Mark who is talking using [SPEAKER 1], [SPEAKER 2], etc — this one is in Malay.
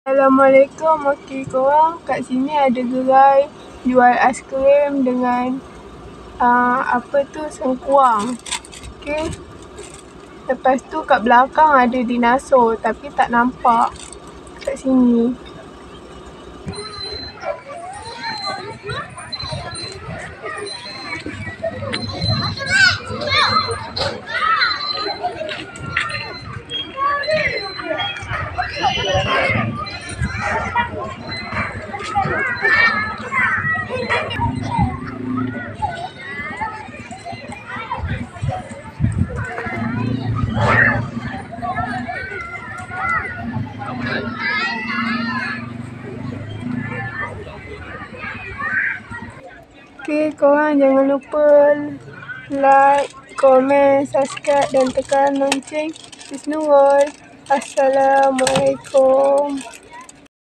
[SPEAKER 1] Assalamualaikum. Okey korang, kat sini ada gerai jual aiskrim dengan sengkuang. Okey. Lepas tu kat belakang ada dinosaur tapi tak nampak kat sini. Okey, korang jangan lupa like, komen, subscribe dan tekan lonceng. Peace Nurul. Assalamualaikum.